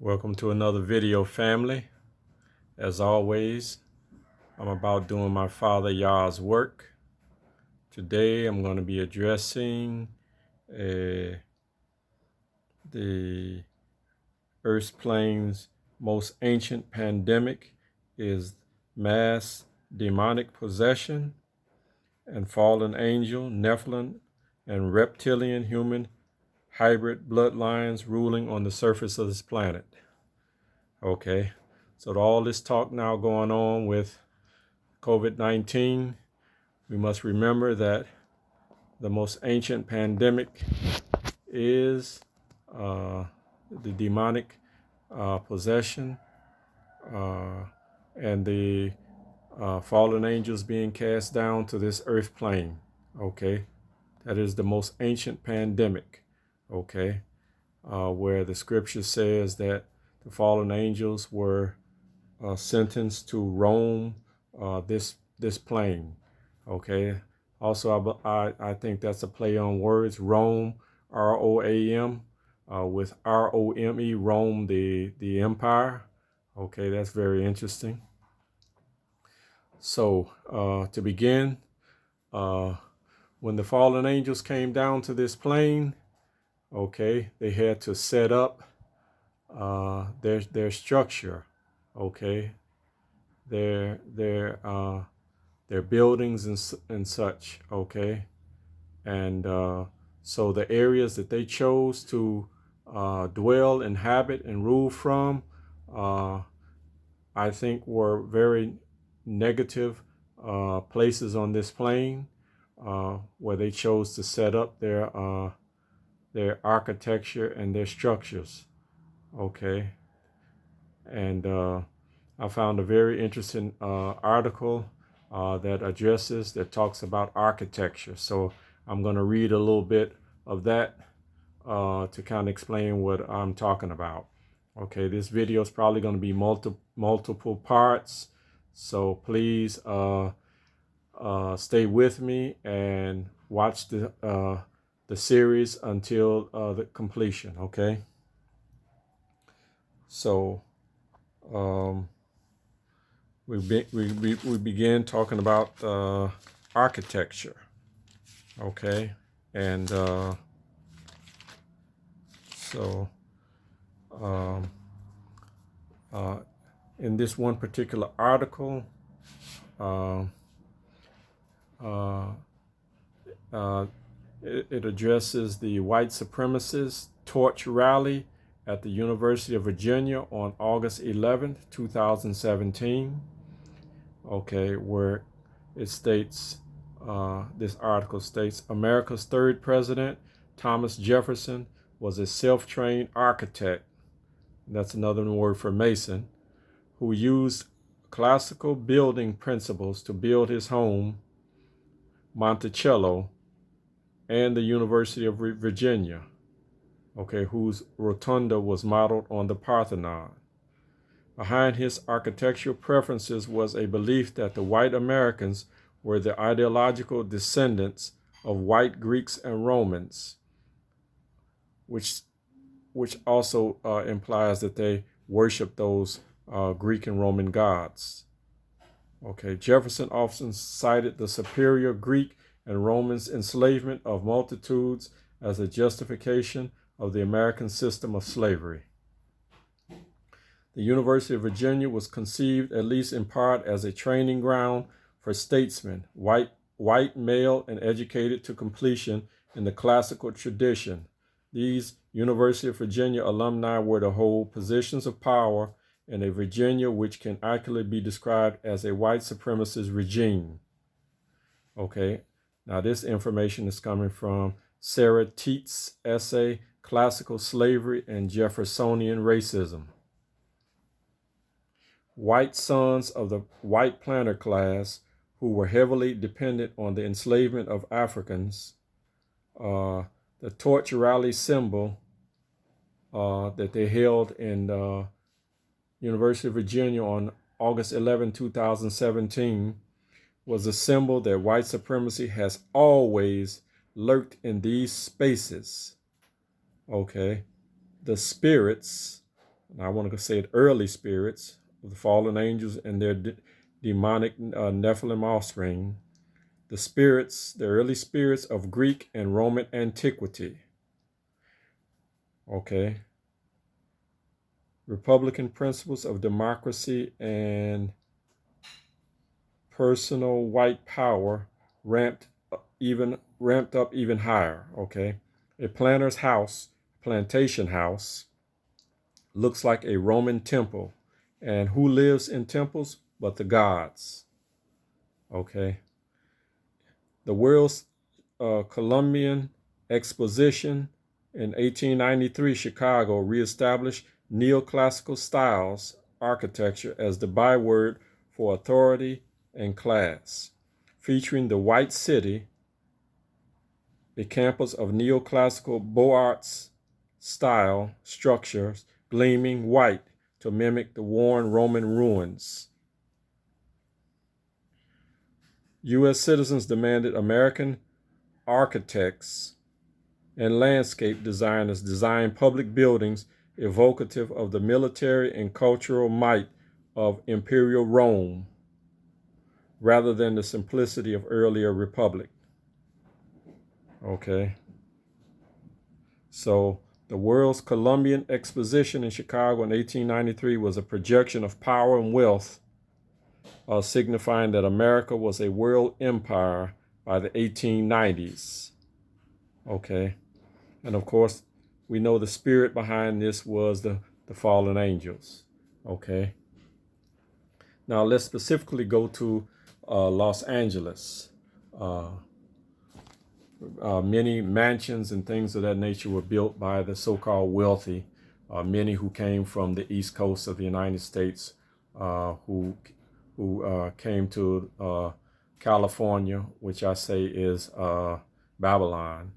Welcome to another video, family. As always, I'm about doing my Father Yah's work. Today I'm going to be addressing the Earth's plane's most ancient pandemic is mass demonic possession and fallen angel, Nephilim, and reptilian human hybrid bloodlines ruling on the surface of this planet. Okay, so all this talk now going on with COVID-19, we must remember that the most ancient pandemic is the demonic possession and the fallen angels being cast down to this earth plane. Okay, that is the most ancient pandemic. Okay, where the scripture says that the fallen angels were sentenced to roam this plane. Okay. Also, I think that's a play on words. Rome, R-O-A-M, with R-O-M-E, Rome, the empire. Okay, that's very interesting. So to begin, when the fallen angels came down to this plane, okay, they had to set up their structure, okay, their buildings and such, okay, and so the areas that they chose to dwell, inhabit, and rule from, I think were very negative places on this plane, where they chose to set up their architecture and their structures. Okay, and I found a very interesting article that talks about architecture. So I'm going to read a little bit of that to kind of explain what I'm talking about. Okay, this video is probably going to be multiple parts, so please stay with me and watch the series until the completion. Okay. So we began talking about architecture, okay, and so in this one particular article, it addresses the white supremacist torch rally at the University of Virginia on August 11th, 2017. Okay, where it states, this article states, America's third president, Thomas Jefferson, was a self-trained architect, that's another word for mason, who used classical building principles to build his home, Monticello, and the University of Virginia, okay, whose rotunda was modeled on the Parthenon. Behind his architectural preferences was a belief that the white Americans were the ideological descendants of white Greeks and Romans, which also implies that they worship those Greek and Roman gods. Okay, Jefferson often cited the superior Greek and Romans' enslavement of multitudes as a justification of the American system of slavery. The University of Virginia was conceived, at least in part, as a training ground for statesmen, white, male, and educated to completion in the classical tradition. These University of Virginia alumni were to hold positions of power in a Virginia which can accurately be described as a white supremacist regime. Okay, now this information is coming from Sarah Teet's essay, Classical Slavery and Jeffersonian Racism. White sons of the white planter class who were heavily dependent on the enslavement of Africans, the torch rally symbol that they held in University of Virginia on August 11, 2017, was a symbol that white supremacy has always lurked in these spaces. Okay, the spirits and I want to say it, early spirits of the fallen angels and their demonic Nephilim offspring, the early spirits of Greek and Roman antiquity. Okay. Republican principles of democracy and personal white power ramped up even higher. Okay. A plantation house, looks like a Roman temple. And who lives in temples but the gods? Okay. The World's Columbian Exposition in 1893, Chicago reestablished neoclassical styles architecture as the byword for authority and class, featuring the White City, a campus of neoclassical Beaux Arts style structures gleaming white to mimic the worn Roman ruins. U.S. citizens demanded American architects and landscape designers design public buildings evocative of the military and cultural might of Imperial Rome, rather than the simplicity of earlier republic. Okay. So the World's Columbian Exposition in Chicago in 1893 was a projection of power and wealth, signifying that America was a world empire by the 1890s. Okay. And of course, we know the spirit behind this was the fallen angels. Okay. Now let's specifically go to Los Angeles. Many mansions and things of that nature were built by the so-called wealthy, many who came from the East Coast of the United States, who came to California, which I say is Babylon.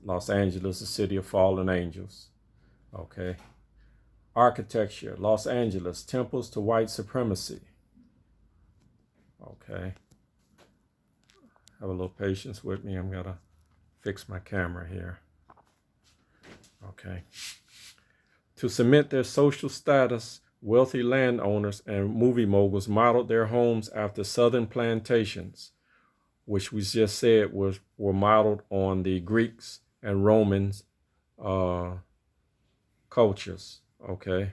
Los Angeles, the city of fallen angels. Okay. Architecture, Los Angeles, temples to white supremacy. Okay. Have a little patience with me. I'm going to fix my camera here. Okay. To cement their social status, wealthy landowners and movie moguls modeled their homes after southern plantations, which we just said were modeled on the Greeks and Romans cultures. Okay.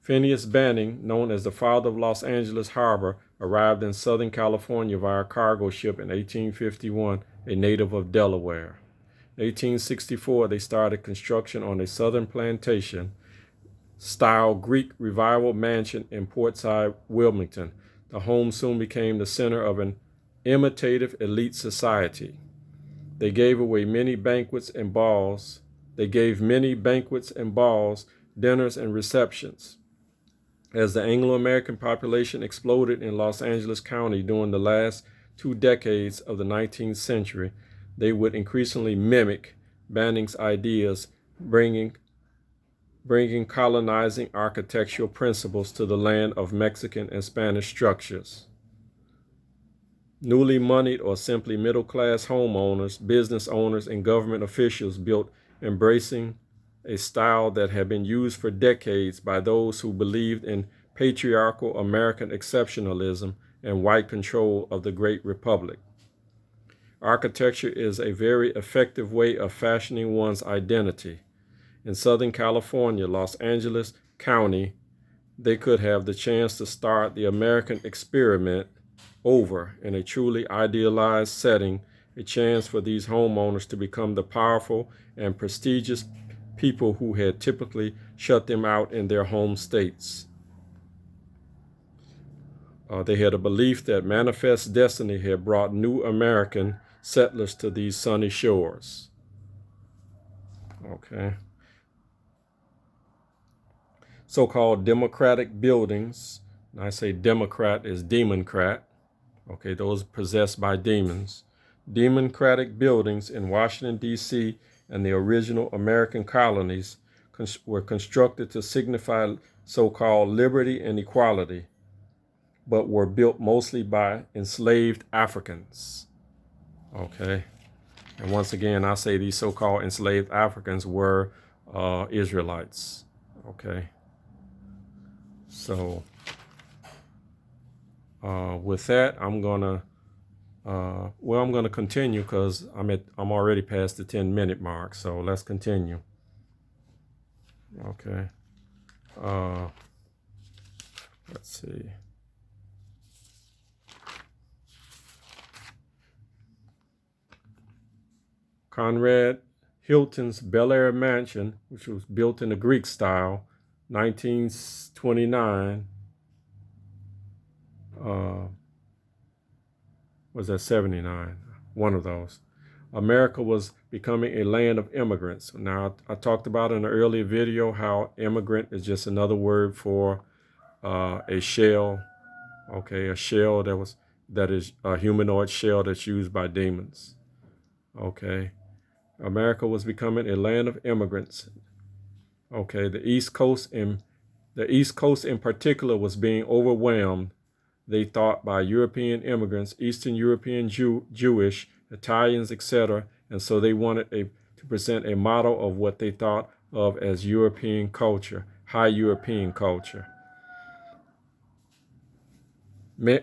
Phineas Banning, known as the father of Los Angeles Harbor, arrived in Southern California via cargo ship in 1851, a native of Delaware. In 1864, they started construction on a southern plantation style Greek revival mansion in Portside, Wilmington. The home soon became the center of an imitative elite society. They gave many banquets and balls, dinners, and receptions. As the Anglo-American population exploded in Los Angeles County during the last 2 decades of the 19th century, they would increasingly mimic Banning's ideas, bringing colonizing architectural principles to the land of Mexican and Spanish structures. Newly moneyed or simply middle-class homeowners, business owners, and government officials built, embracing a style that had been used for decades by those who believed in patriarchal American exceptionalism and white control of the Great Republic. Architecture is a very effective way of fashioning one's identity. In Southern California, Los Angeles County, they could have the chance to start the American experiment over in a truly idealized setting, a chance for these homeowners to become the powerful and prestigious people who had typically shut them out in their home states. They had a belief that manifest destiny had brought new American settlers to these sunny shores. Okay. So-called democratic buildings, and I say Democrat is democrat. Okay, those possessed by demons. Democratic buildings in Washington, D.C. and the original American colonies were constructed to signify so-called liberty and equality, but were built mostly by enslaved Africans. Okay. And once again, I say these so-called enslaved Africans were Israelites. Okay. So with that, I'm gonna continue because I'm already past the 10-minute mark. So let's continue. Okay. Let's see. Conrad Hilton's Bel Air mansion, which was built in the Greek style, 1929. Was that 79? One of those. America was becoming a land of immigrants. Now, I talked about in an earlier video how immigrant is just another word for a shell. Okay, a shell that is a humanoid shell that's used by demons. Okay, America was becoming a land of immigrants. Okay, the East Coast in particular was being overwhelmed, they thought, by European immigrants, Eastern European Jewish, Italians, etc. And so they wanted to present a model of what they thought of as European culture, high European culture.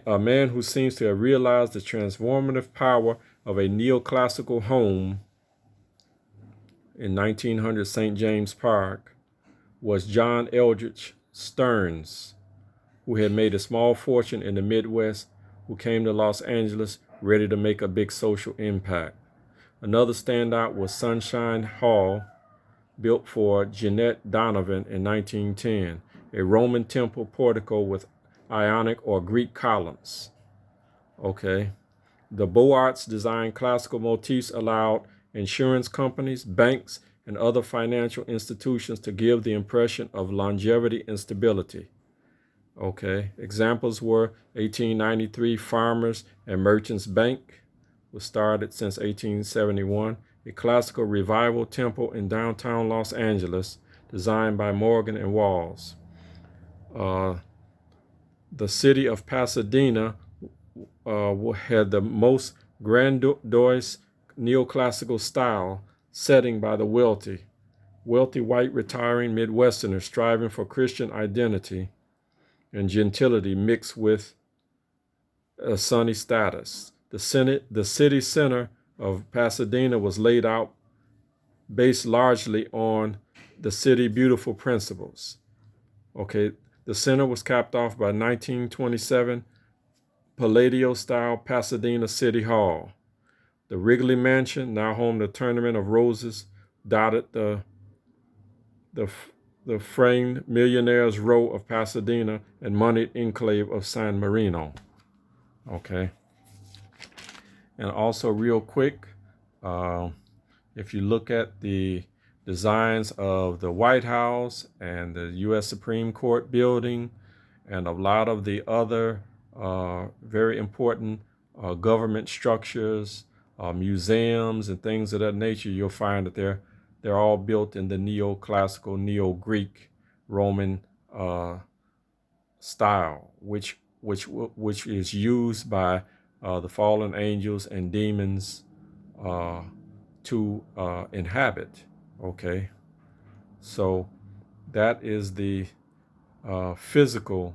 A man who seems to have realized the transformative power of a neoclassical home in 1900 St. James Park was John Eldridge Stearns, who had made a small fortune in the Midwest, who came to Los Angeles ready to make a big social impact. Another standout was Sunshine Hall, built for Jeanette Donovan in 1910, a Roman temple portico with Ionic or Greek columns. Okay. The Beaux-Arts designed classical motifs allowed insurance companies, banks, and other financial institutions to give the impression of longevity and stability. Okay, examples were 1893 Farmers and Merchants Bank, was started since 1871, a classical revival temple in downtown Los Angeles, designed by Morgan and Walls. The city of Pasadena had the most grandiose neoclassical style setting by the wealthy white retiring Midwesterners striving for Christian identity and gentility mixed with a sunny status. The city center of Pasadena was laid out based largely on the city beautiful principles. Okay, the center was capped off by 1927 Palladio-style Pasadena City Hall. The Wrigley Mansion, now home to Tournament of Roses, dotted the framed Millionaires Row of Pasadena and moneyed enclave of San Marino. Okay. And also real quick, if you look at the designs of the White House and the U.S. Supreme Court building and a lot of the other very important government structures, museums and things of that nature, you'll find that they're all built in the neoclassical, neo-Greek, Roman style, which is used by the fallen angels and demons to inhabit. Okay, so that is the physical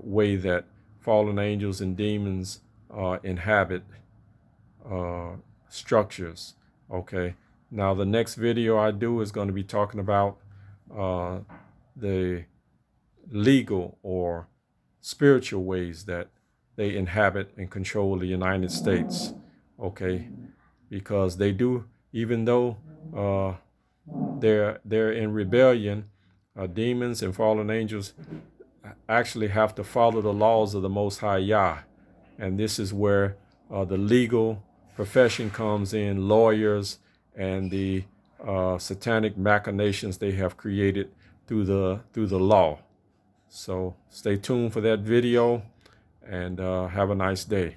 way that fallen angels and demons inhabit structures. Okay, now the next video I do is going to be talking about the legal or spiritual ways that they inhabit and control the United States. Okay, because they do, even though they're in rebellion, demons and fallen angels actually have to follow the laws of the Most High Yah. And this is where the legal profession comes in, lawyers and the satanic machinations they have created through the law. So stay tuned for that video and have a nice day.